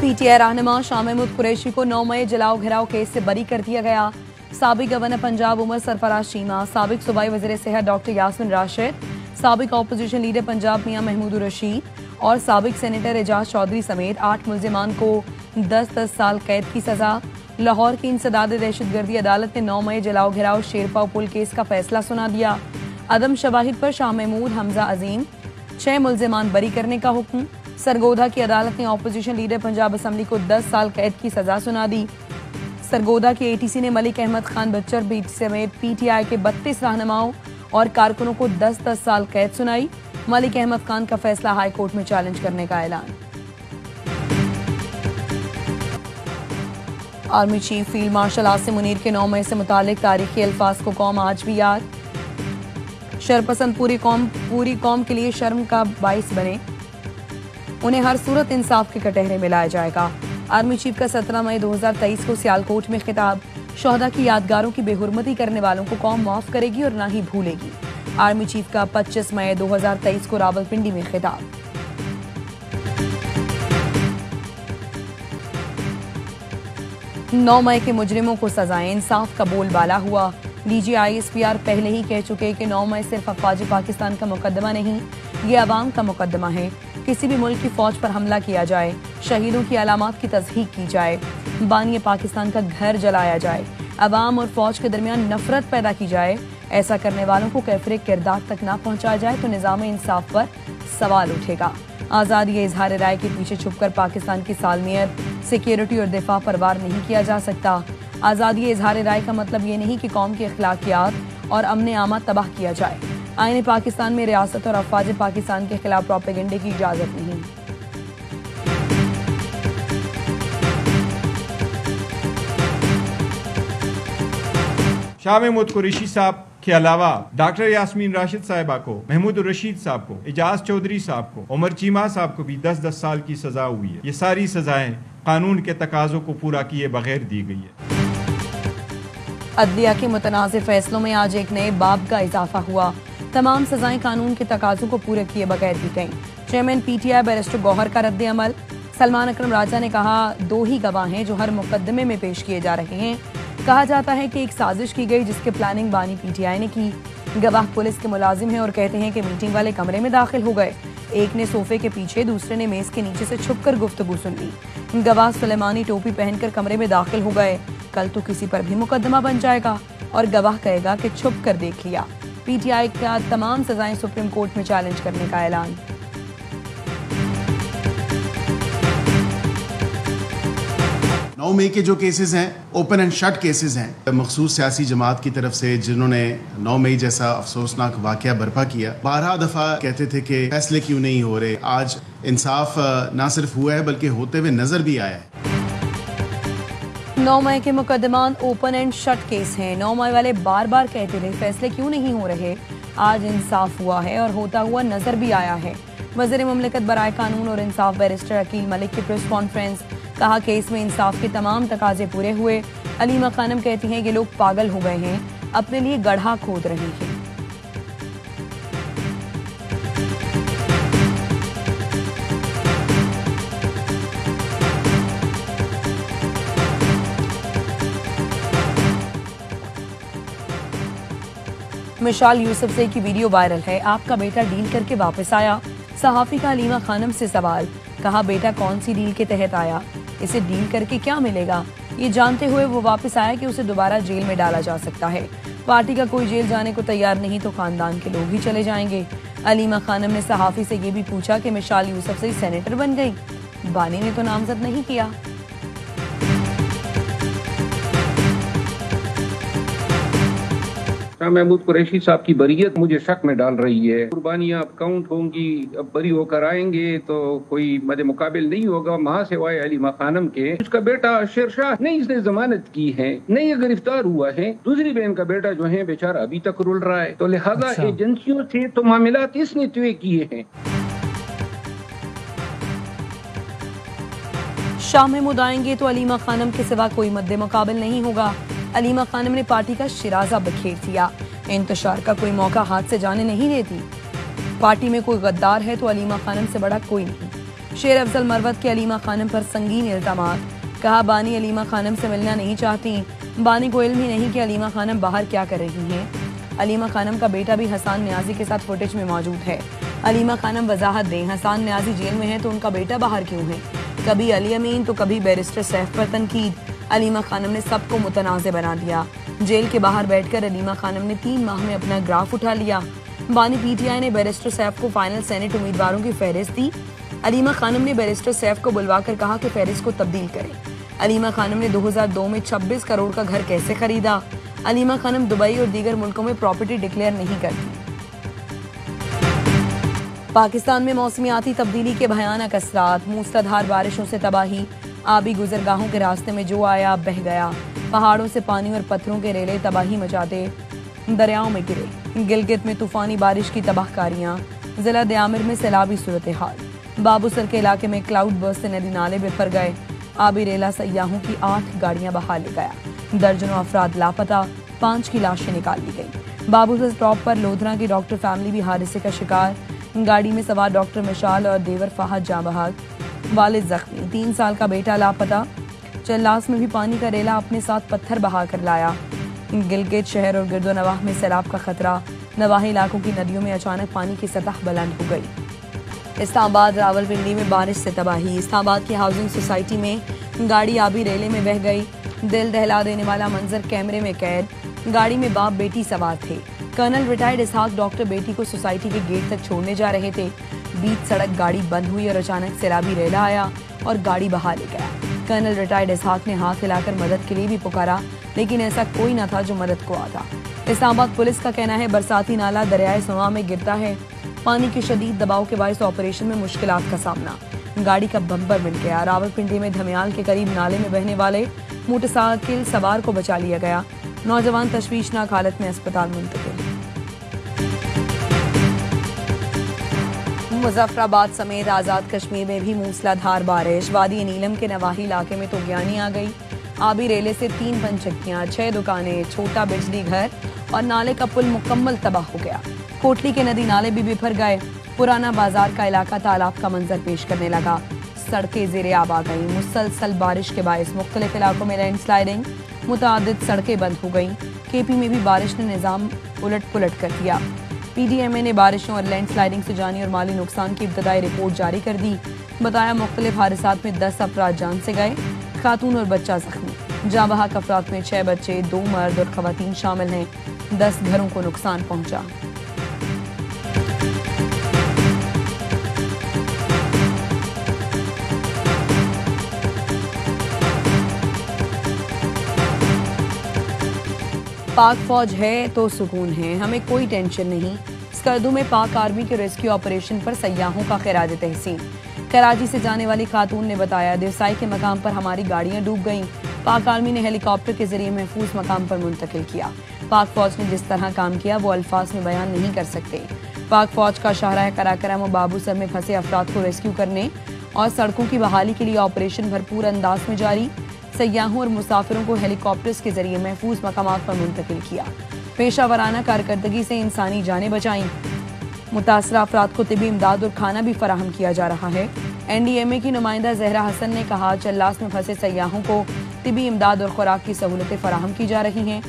PTI रहनुमा शाह महमूद कुरैशी को 9 मई जलाओ घिराव केस से बरी कर दिया गया। साबिक गवर्नर पंजाब उमर सरफराज चीमा, साबिक सूबाई वज़ीर सेहत डॉक्टर यास्मीन राशिद, साबिक अपोजिशन लीडर पंजाब मियां महमूद रशीद और साबिक सेनेटर एजाज चौधरी समेत 8 मुल्जिमान को 10-10 साल कैद की सजा। लाहौर की इंसदाद दहशतगर्दी अदालत ने 9 मई जलाओ घिराव शेरपाव पुल केस का फैसला सुना दिया। अदम शवाहिद पर शाह महमूद, हमजा अजीम 6 मुल्जिमान बरी करने का हुक्म। सरगोधा की अदालत ने अपोजिशन लीडर पंजाब असम्बली को 10 साल कैद की सजा सुना दी। सरगोधा की एटीसी ने मलिक अहमद खान बच्चर बीट समेत पीटीआई के 32 रहनुमाओं और कारकुनों को 10-10 साल कैद सुनाई। मलिक अहमद खान का फैसला हाई कोर्ट में चैलेंज करने का ऐलान। Army chief field marshal Asim Munir के 9 मई से मुतालिक तारीखी अल्फाज को कौम आज भी याद। शरपसंद पूरी कौम के लिए शर्म का बाइस बने, उन्हें हर सूरत इंसाफ के कटहरे में लाया जाएगा। आर्मी चीफ का 17 मई 2023 को सियालकोट में खिताब। शोहदा की यादगारों की बेहुरमती करने वालों को कौम माफ करेगी और ना ही भूलेगी। आर्मी चीफ का 25 मई 2023 को रावलपिंडी में खिताब। नौ मई के मुजरिमों को सजाएं, इंसाफ का बोलबाला हुआ। डीजी ISPR पहले ही कह चुके कि 9 मई सिर्फ अफवाज पाकिस्तान का मुकदमा नहीं, ये अवाम का मुकदमा है। किसी भी मुल्क की फौज पर हमला किया जाए, शहीदों की अलामात की तस्दीक की जाए, बानी पाकिस्तान का घर जलाया जाए, अवाम और फौज के दरमियान नफरत पैदा की जाए, ऐसा करने वालों को कैफरे किरदार तक ना पहुंचाया जाए तो निज़ाम इंसाफ पर सवाल उठेगा। आज़ादी या इजहार राय के पीछे छुपकर पाकिस्तान की सालमियत, सिक्योरिटी और दिफा पर वार नहीं किया जा सकता। आज़ादी या इजहार राय का मतलब ये नहीं कि कौम की अखलाकियात और अमन आमा तबाह किया जाए। आईने पाकिस्तान में रियासत और अफवाज पाकिस्तान के खिलाफ प्रोपेगेंडे की इजाजत नहीं। शाह महमूद कुरैशी साहब के अलावा डॉक्टर यास्मीन राशिद साहिबा को, महमूद रशीद साहब को, एजाज चौधरी साहब को, उमर चीमा साहब को भी 10-10 साल की सजा हुई है। ये सारी सजाएं कानून के तकाजों को पूरा किए बगैर दी गई है। अदलिया के मुतनाज़िर फैसलों में आज एक नए बाब का इजाफा हुआ। तमाम सजाएं कानून के तकाजों को पूरे किए बगैर दी गईं। चेयरमैन PTI बैरिस्टर गौहर का रद्द अमल। सलमान अकरम राजा ने कहा, 2 ही गवाह हैं जो हर मुकदमे में पेश किए जा रहे हैं। कहा जाता है कि एक साजिश की गई जिसके प्लानिंग बानी PTI ने की। गवाह पुलिस के मुलाजिम हैं और कहते हैं कि मीटिंग वाले कमरे में दाखिल हो गए। एक ने सोफे के पीछे, दूसरे ने मेज के नीचे से छुपकर गुफ्तगू सुन ली। गवाह सुलेमानी टोपी पहनकर कमरे में दाखिल हो गए। कल तो किसी पर भी मुकदमा बन जाएगा और गवाह कहेगा कि छुप कर देख लिया। PTI का तमाम सजाएं सुप्रीम कोर्ट में चैलेंज करने का ऐलान। नौ मई के जो केसेस हैं ओपन एंड शट केसेस हैं। मखसूस सियासी जमात की तरफ से जिन्होंने 9 मई जैसा अफसोसनाक वाकया बर्पा किया, 12 दफा कहते थे कि फैसले क्यों नहीं हो रहे। आज इंसाफ ना सिर्फ हुआ है बल्कि होते हुए नजर भी आया है। 9 मई के मुकदमान ओपन एंड शट केस हैं। 9 मई वाले बार बार कहते थे फैसले क्यों नहीं हो रहे। आज इंसाफ हुआ है और होता हुआ नजर भी आया है। वज़ीर मुमलिकत बराए कानून और इंसाफ बैरिस्टर अकील मलिक की प्रेस कॉन्फ्रेंस। कहा केस में इंसाफ के तमाम तकाजे पूरे हुए। अलीमा खानम कहती हैं कि लोग पागल हो गए हैं, अपने लिए गड्ढा खोद रहे हैं। मिशाल यूसुफ की वीडियो वायरल है। आपका बेटा डील करके वापस आया। सहाफी का अलीमा खानम से सवाल। कहा बेटा कौन सी डील के तहत आया, इसे डील करके क्या मिलेगा। ये जानते हुए वो वापस आया कि उसे दोबारा जेल में डाला जा सकता है। पार्टी का कोई जेल जाने को तैयार नहीं तो खानदान के लोग ही चले जाएंगे। अलीमा खानम ने सहाफी से ये भी पूछा कि मिशाल यूसुफ से सेनेटर बन गई। बानी ने तो नामजद नहीं किया। शाह महमूद कुरैशी साहब की बरीयत मुझे शक में डाल रही है। कुर्बानियाँ अब काउंट होंगी, अब बरी होकर आएंगे तो कोई मद मुकाबिल नहीं होगा महा सिवाय अलीमा खानम के। उसका बेटा शेरशाह नहीं इसने जमानत की है, नहीं ये गिरफ्तार हुआ है। दूसरी बहन का बेटा जो है बेचारा अभी तक रुल रहा है। तो लिहाजा एजेंसियों से तो मामलात इसने तय किए हैं। शाह महमूद आएंगे तो अलीमा खानम के सिवा कोई मद्दे मुकाबिल नहीं होगा। अलीमा खानम ने पार्टी का शिराजा बखेर दिया। इंतशार का कोई मौका हाथ से जाने नहीं देती। पार्टी में कोई गद्दार है तो अलीमा खानम से बड़ा कोई नहीं। शेर अफजल मरवत के अलीमा खानम पर संगीन इल्जामात, कहा बानी अलीमा खानम से मिलना नहीं चाहती, बानी को इल्म ही नहीं कि अलीमा खानम बाहर क्या कर रही हैं। अलीमा खानम का बेटा भी हसान न्याजी के साथ फुटेज में मौजूद है। अलीमा खानम वजाहत दें, हसान न्याजी जेल में है तो उनका बेटा बाहर क्यों है? कभी अली अमीन तो कभी बैरिस्टर सैफ पर तनकीद। अलीमा खानम ने सबको मुतनाज़े बना दिया। जेल के बाहर बैठकर अलीमा खानम ने 3 माह में अपना ग्राफ उठा लिया। बानी पीटीआई ने बैरिस्टर सैफ को फाइनल सेनेट उम्मीदवारों की फहरिस्त दी। अलीमा खानम ने बैरिस्टर सैफ को बुलवाकर कहा कि फहरिस्त को तब्दील करें। अलीमा खानम ने 2002 में 26 करोड़ का घर कैसे खरीदा? अलीमा खानम दुबई और दीगर मुल्कों में प्रॉपर्टी डिक्लेयर नहीं करती। पाकिस्तान में मौसमियाती तब्दीली के भयानक असरात, मूसलाधार बारिशों से तबाही, आबी गुजरगाहों के रास्ते में जो आया बह गया, पहाड़ों से पानी और पत्थरों के रेले तबाही मचाते दरियाओं में गिरे। गिलगित में तूफानी बारिश की तबाहकारियां, जिला दयामिर में सैलाबी सूरत हाल, बाबूसर के इलाके में क्लाउड बर्स्ट से नदी नाले बिफर गए। आबी रेला सयाहों की 8 गाड़ियां बहा ले गया। दर्जनों अफराद लापता, 5 की लाशें निकाल ली गई। बाबूसर स्टॉप पर लोधरा की डॉक्टर फैमिली भी हादसे का शिकार। गाड़ी में सवार डॉक्टर मिशाल और देवर फहद जाँ बहक, वालिद जख्मी, 3 साल का बेटा लापता। चल्लास में भी पानी का रेला अपने साथ पत्थर बहा कर लाया। गिलगित शहर और गिरदो नवाह में सैलाब का खतरा, नवाही इलाकों की नदियों में अचानक पानी की सतह बुलंद हो गई। इस्लामाबाद रावलपिंडी में बारिश से तबाही, इस्लामाबाद की हाउसिंग सोसाइटी में गाड़ी आबी रेले में बह गई। दिल दहला देने वाला मंजर कैमरे में कैद। गाड़ी में बाप बेटी सवार थे। कर्नल रिटायर्ड इसहाक डॉक्टर बेटी को सोसाइटी के गेट तक छोड़ने जा रहे थे। बीच सड़क गाड़ी बंद हुई और अचानक सैलाबी रेला आया और गाड़ी बहा ले गया। कर्नल रिटायर्ड इसहाक ने हाथ हिलाकर मदद के लिए भी पुकारा, लेकिन ऐसा कोई न था जो मदद को आता। इस्लामाबाद पुलिस का कहना है बरसाती नाला दरियाए समा में गिरता है। पानी के शदीद दबाव के बायस ऑपरेशन में मुश्किलात का सामना। गाड़ी का बम्पर मिल गया। रावलपिंडी में धमियाल के करीब नाले में बहने वाले मोटरसाइकिल सवार को बचा लिया गया। नौजवान तशवीशनाक हालत में अस्पताल मुंतकिल। मुजफ्फराबाद समेत आजाद कश्मीर में भी मूसलाधार बारिश। वादी नीलम के नवाही इलाके में तो ज्ञानी आ गई। आबी रेले से 3 पंचक्कियां, 6 दुकानें, छोटा बिजली घर और नाले का पुल मुकम्मल तबाह हो गया। कोटली के नदी नाले भी बिफर गए। पुराना बाजार का इलाका तालाब का मंजर पेश करने लगा। सड़कें ज़ेरे आब आ गई। मुसलसल बारिश के बायस मुख्तलिफ इलाकों में लैंडस्लाइडिंग, मुतअद्दिद सड़कें बंद हो गईं। केपी में भी बारिश ने निज़ाम उलट पुलट कर दिया। पीडीएमए ने बारिशों और लैंडस्लाइडिंग से जानी और माली नुकसान की इब्तदाई रिपोर्ट जारी कर दी। बताया मुख्तलिफ हादसात में 10 अफराद जान से गए, खातून और बच्चा जख्मी। जाँ बहक अफराद में 6 बच्चे, 2 मर्द और खवातीन शामिल हैं। 10 घरों को नुकसान पहुंचा। पाक फौज है तो सुकून है, हमें कोई टेंशन नहीं। स्कर्दू में पाक आर्मी के रेस्क्यू ऑपरेशन पर सयाहों का खिराज तहसीन। कराची से जाने वाली खातून ने बताया, देसाई के मकाम पर हमारी गाड़ियां डूब गईं। पाक आर्मी ने हेलीकॉप्टर के जरिए महफूज मकाम पर मुंतकिल किया। पाक फौज ने जिस तरह काम किया वो अल्फाज में बयान नहीं कर सकते। पाक फौज का शाहराह कराकरम और बाबूसर में फंसे अफराद को रेस्क्यू करने और सड़कों की बहाली के लिए ऑपरेशन भरपूर अंदाज में जारी। सयाहों और मुसाफिरों को हेलीकॉप्टर्स के जरिए महफूज मकामात पर मुंतकिल किया। पेशावराना कारकर्दगी से इंसानी जानें बचाईं। मुतासरा अफराद को तिबी इमदाद और खाना भी फराहम किया जा रहा है। एनडीएमए की नुमाइंदा जहरा हसन ने कहा, चल्लास में फंसे सयाहों को तिबी इमदाद और खुराक की सहूलतें फराहम की जा रही हैं।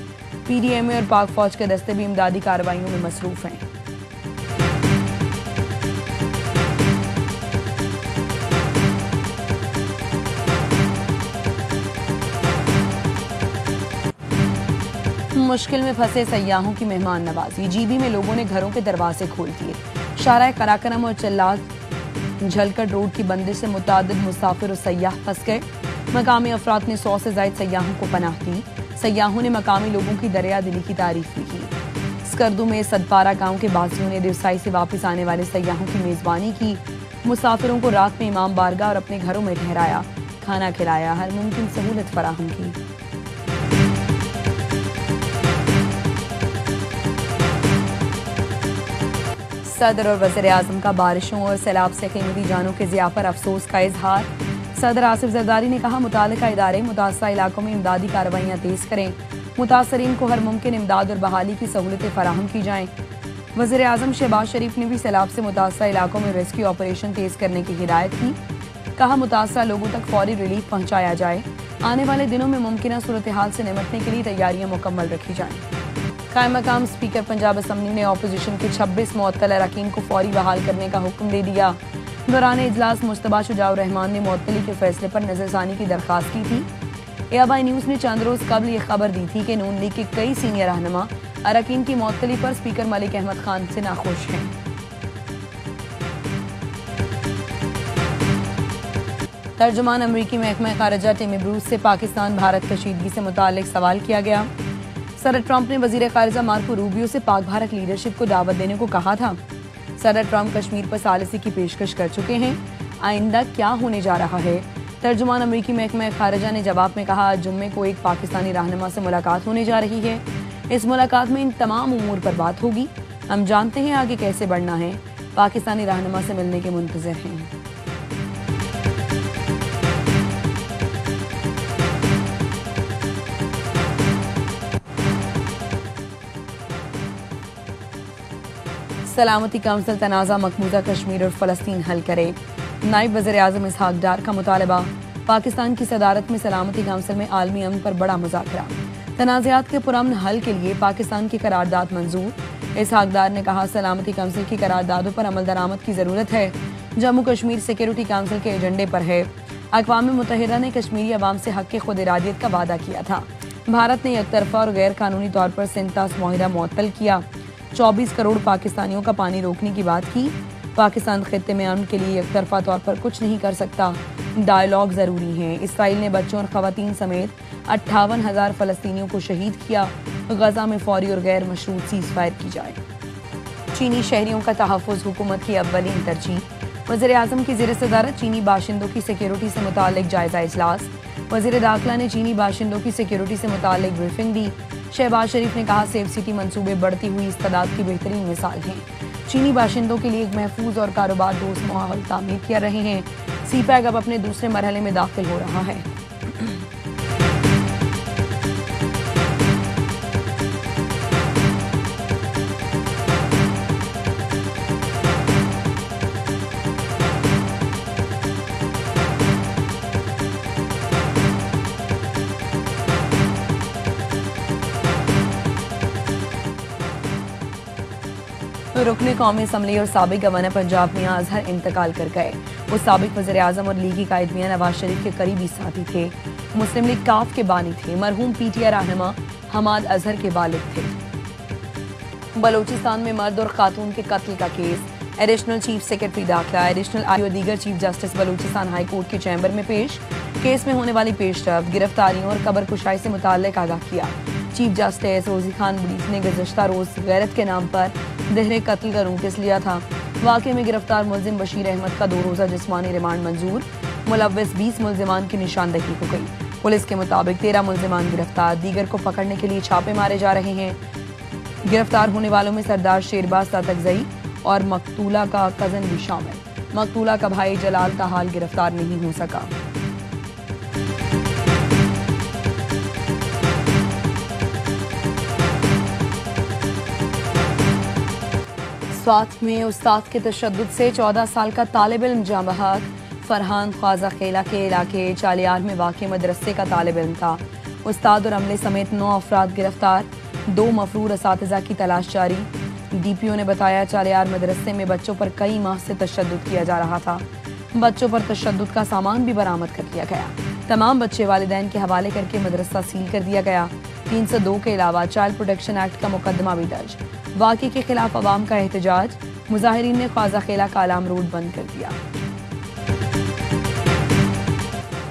पीडीएमए और पाक फौज के दस्ते भी इमदादी कार्रवाइयों में मसरूफ हैं। मुश्किल में फंसे सयाहों की मेहमान नवाजी। जीबी में लोगों ने घरों के दरवाजे खोल दिए। शाहराह कराकरम और चल्लास झलकट रोड की बंदिश से मुतादिद मुसाफिर और सयाह फंस गए। मकामी अफराद ने 100 से ज्यादा सयाहों को पनाह दी। सयाहों ने मकामी लोगों की दरिया दिली की तारीफ भी की। स्कर्दू में सदपारा गांव के बासियों ने देवसाई से वापस आने वाले सयाहों की मेजबानी की। मुसाफिरों को रात में इमाम बारगाह और अपने घरों में ठहराया, खाना खिलाया, हर मुमकिन सहूलत फराहम की। सदर और वज़ीर आज़म का बारिशों और सैलाब से कीमती जानों के ज़िया पर अफसोस का इजहार। सदर आसिफ जरदारी ने कहा, मुतालिका इदारे मुतासरा इलाकों में इमदादी कार्रवाइयाँ तेज़ करें। मुतासरीन को हर मुमकिन इमदाद और बहाली की सहूलतें फराहम की जाएँ। वज़ीर आज़म शहबाज शरीफ ने भी सैलाब से मुतासरा इलाकों में रेस्क्यू ऑपरेशन तेज़ करने की हिदायत की। कहा मुतासरा लोगों तक फौरी रिलीफ पहुंचाया जाए। आने वाले दिनों में मुमकिन सूरत हाल से निपटने के लिए तैयारियां मुकम्मल रखी जाएं। कायम मकाम स्पीकर पंजाब असम्बली ने ऑपोजिशन के 26 मुअत्तल अरकान को फौरी बहाल करने का हुक्म दे दिया। दौरान इजलास मुश्तबा शुजाउर रहमान ने मुअत्तली के फैसले पर नजरसानी की दरख्वास्त की थी। ABI न्यूज ने चंद रोज कबल ये खबर दी थी कि नून लीग के कई सीनियर रहनुमा अरकान की मुअत्तली पर स्पीकर मलिक अहमद खान से नाखुश हैं। तर्जुमान अमरीकी महकमा खारजा टिम ब्रूस से पाकिस्तान भारत कशीदगी से मुतालिक सवाल किया गया। सदर ट्रंप ने वजीर खारजा मार्को रूबियो से पाक भारत लीडरशिप को दावत देने को कहा था। सदर ट्रंप कश्मीर पर सालिसी की पेशकश कर चुके हैं। आइंदा क्या होने जा रहा है? तर्जुमान अमरीकी महकमा खारजा ने जवाब में कहा, जुम्मे को एक पाकिस्तानी रहनुमा से मुलाकात होने जा रही है। इस मुलाकात में इन तमाम उमूर पर बात होगी। हम जानते हैं आगे कैसे बढ़ना है। पाकिस्तानी रहनुमा से मिलने के मुंतज़िर हैं। सलामती काउंसिल तनाज़ा मकबूजा कश्मीर और फ़लस्तीन हल करे। नायब वज़ीर आज़म इसहाक डार का मुतालबा। पाकिस्तान की सदारत में सलामती काउंसिल में आलमी अमन पर बड़ा मुज़ाकरा। तनाज़ात के पुरअमन हल के लिए पाकिस्तान की करारदाद मंजूर। इसहाक डार ने कहा, सलामती काउंसिल की करारदादों पर अमल दरामद की ज़रूरत है। जम्मू कश्मीर सिक्योरिटी काउंसिल के एजेंडे पर है। अक़वाम मुत्तहिदा ने कश्मीरी अवाम से हक़ खुद इरादियत का वादा किया था। भारत ने एक तरफा और गैर कानूनी तौर पर सिंतास मुआहिदा मुअत्तल किया। 24 करोड़ पाकिस्तानियों का पानी रोकने की बात की। पाकिस्तान खित्ते में अमन के लिए एक तरफा तौर पर कुछ नहीं कर सकता। डायलॉग जरूरी है। इसराइल ने बच्चों और खवातीन समेत 58,000 फ़लस्तीनियों को शहीद किया। गजा में फौरी और गैर मशरूत सीज़ फायर की जाए। चीनी शहरियों का तहफ़्फ़ुज़ हुकूमत की अव्वलीन तरजीह। वज़ीर आज़म की ज़ेर सदारत चीनी बाशिंदों की सिक्योरिटी से मुताल्लिक जायज़ा इजलास। वज़ीर दाखिला ने चीनी बाशिंदों की सिक्योरिटी से मुताल्लिक ब्रीफिंग दी। शहबाज शरीफ ने कहा, सेफ सिटी मंसूबे बढ़ती हुई इस्तादाद की बेहतरीन मिसाल हैं। चीनी बाशिंदों के लिए एक महफूज और कारोबार दोस्त माहौल तामीर कर रहे हैं। CPEC अब अपने दूसरे मरहले में दाखिल हो रहा है। रुकने कौमी असम्बली और साबिक गवर्नर पंजाब मियां अजहर इंतकाल कर गए। वो साबिक वज़ीर आज़म और लीगी कायद मियां नवाज शरीफ के करीबी साथी थे। मुस्लिम लीग काफ के बानी थे। मरहूम PTI रहनुमा हमाद अजहर के वालिद थे। बलूचिस्तान में मर्द और खातून के कत्ल का केस। एडिशनल चीफ सेक्रेटरी दाखिला, एडिशनल आई और दीगर chief justice Balochistan high court के चैम्बर में पेश। केस में होने वाली पेशरफ, गिरफ्तारियों और कबर कुशाई से मुताल्लिक आगाह किया। चीफ जस्टिस रोजी खान बुरीस ने गुज़श्ता रोज गैरत के नाम पर दहरे कत्ल का नोटिस लिया था। वाक़े में गिरफ्तार मुलजिम बशीर अहमद का 2 रोज़ा जिस्मानी रिमांड मंजूर। मुलव्विस 20 मुलजिमान की निशानदही हो गई। पुलिस के मुताबिक 13 मुलजिमान गिरफ्तार। दीगर को पकड़ने के लिए छापे मारे जा रहे हैं। गिरफ्तार होने वालों में सरदार शेरबाज तातकजई और मकतूला का कजन भी शामिल। मकतूला का भाई जलाल ताहाल गिरफ्तार नहीं हो सका। स्वात में उस्ताद के तशद्दुद से 14 साल का तालिब इल्म जाँ बहक। फरहान ख्वाजा खेला के इलाके चालियार में वाक़ मदरसे का तालिब इल्म था। उस्ताद और अमले समेत 9 अफराद गिरफ्तार। 2 मफरूर असातिज़ा की तलाश जारी। DPO ने बताया, चालियार मदरसे में बच्चों पर कई माह से तशद्दुद किया जा रहा था। बच्चों पर तशद्दुद का सामान भी बरामद कर लिया गया। तमाम बच्चे वालिदैन के हवाले करके मदरसा सील कर दिया गया। 302 के अलावा चाइल्ड प्रोटेक्शन एक्ट का मुकदमा भी दर्ज। वाक़े के खिलाफ अवाम का एहतजाज। मुजाहिरीन ने ख्वाजा खेला का आलाम रोड बंद कर दिया।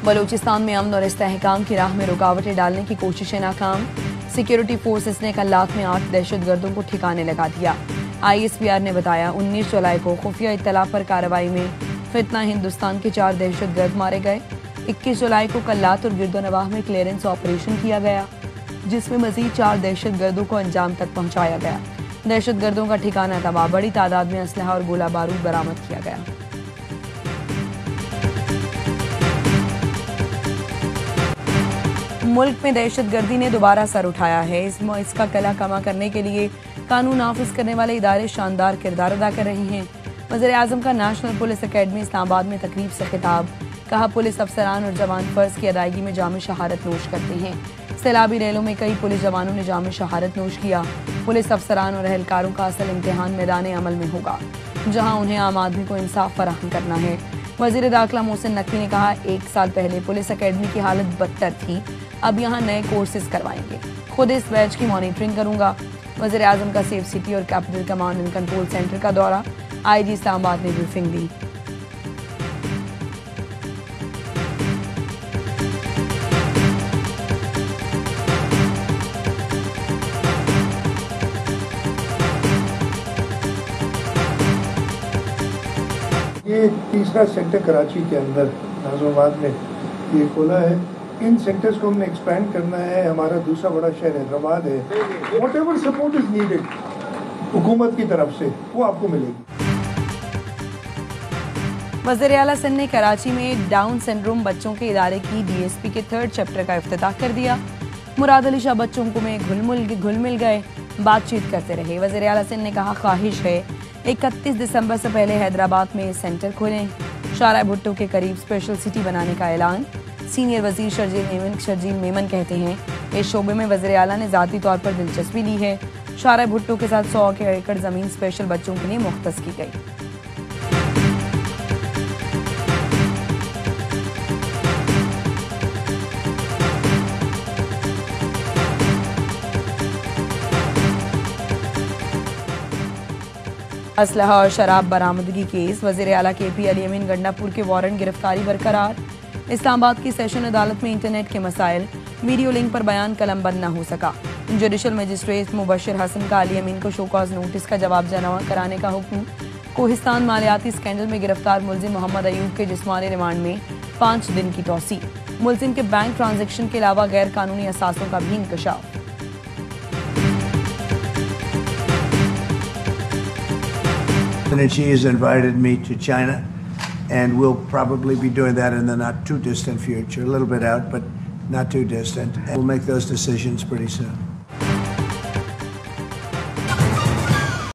बलूचिस्तान में अमन और इस्तेहकाम की राह में रुकावटें डालने की कोशिशें नाकाम। सिक्योरिटी फोर्सेस ने कल्लात में 8 दहशतगर्दों को ठिकाने लगा दिया। ISPR ने बताया, 19 जुलाई को खुफिया इत्तला पर कार्रवाई में फितना हिंदुस्तान के 4 दहशतगर्द मारे गए। 21 जुलाई को कल्लात और गिरदोनवाह में क्लियरेंस ऑपरेशन किया गया, जिसमें मजीद 4 दहशतगर्दों को अंजाम तक पहुंचाया गया। दहशतगर्दों का ठिकाना तबाह। बड़ी तादाद में असलहा और गोला बारूद बरामद किया गया। मुल्क में दहशतगर्दी ने दोबारा सर उठाया है। इसका कला कमा करने के लिए कानून नाफिज करने वाले इदारे शानदार किरदार अदा कर रहे हैं। वज़ीर आज़म का नेशनल पुलिस अकेडमी इस्लामाबाद में तकरीब से खिताब। कहा पुलिस अफसरान और जवान फर्ज की अदायगी में जाम शहादत नोश करते हैं। सैलाबी रैलों में कई पुलिस जवानों ने जाम शहादत नोश किया। पुलिस अफसरान और अहलकारों का असल इम्तिहान मैदान अमल में होगा, जहां उन्हें आम आदमी को इंसाफ फराहम करना है। वजीर दाखिला मोहसिन नकवी ने कहा 1 साल पहले पुलिस अकेडमी की हालत बदतर थी, अब यहाँ नए कोर्सेज करवाएंगे। खुद इस बैच की मॉनिटरिंग करूंगा। वज़ीर आज़म का सेफ सिटी और capital command and control centre का दौरा, IG इस्लामाबाद ने ब्रीफिंग दी। ये तीसरा सेंटर कराची के अंदर नाज़िमाबाद में ये खोला है। इन सेंटर्स को हमने एक्सपैंड करना है। हमारा दूसरा बड़ा शहर हैदराबाद है। व्हाटएवर सपोर्ट इज नीडेड हुकूमत की तरफ से वो आपको मिलेगी। वज़ीर आला सिंध ने कराची में डाउन सिंड्रोम बच्चों के इदारे की DSP के 3rd चैप्टर का इफ्तिताह कर दिया। मुराद अली शाह बच्चों को में घुल मिल गए, बातचीत करते रहे। वज़ीर आला सिंध ने कहा ख्वाहिश है 31 दिसंबर से पहले हैदराबाद में सेंटर खोलें। शारा भुट्टो के करीब स्पेशल सिटी बनाने का ऐलान। सीनियर वजीर शर्जील मेमन कहते हैं इस शोबे में वज़ीर आला ने ज़ाती तौर पर दिलचस्पी ली है। शारा भुट्टो के साथ 100 एकड़ ज़मीन स्पेशल बच्चों के लिए मुख्तस की गई। असलहा और शराब बरामदगी केस, वज़ीर आला KP अली अमीन गंडापुर के वारंट गिरफ्तारी बरकरार। इस्लामाबाद की सेशन अदालत में इंटरनेट के मसाइल, वीडियो लिंक पर बयान कलमबंद न हो सका। जुडिशल मजिस्ट्रेट मुबशिर हसन का अली अमीन को शोकॉज नोटिस का जवाब जमा कराने का हुक्म। कोहिस्तान मालियाती स्कैंडल में गिरफ्तार मुलजिम मोहम्मद अयूब के जिस्मानी रिमांड में 5 दिन की तौसी। मुलजिम के बैंक ट्रांजैक्शन के अलावा गैर कानूनी असासों का भी इंकशाफ। She has invited me to China, and we'll probably be doing that in the not too distant future, a little bit out, but not too distant. And we'll make those decisions pretty soon.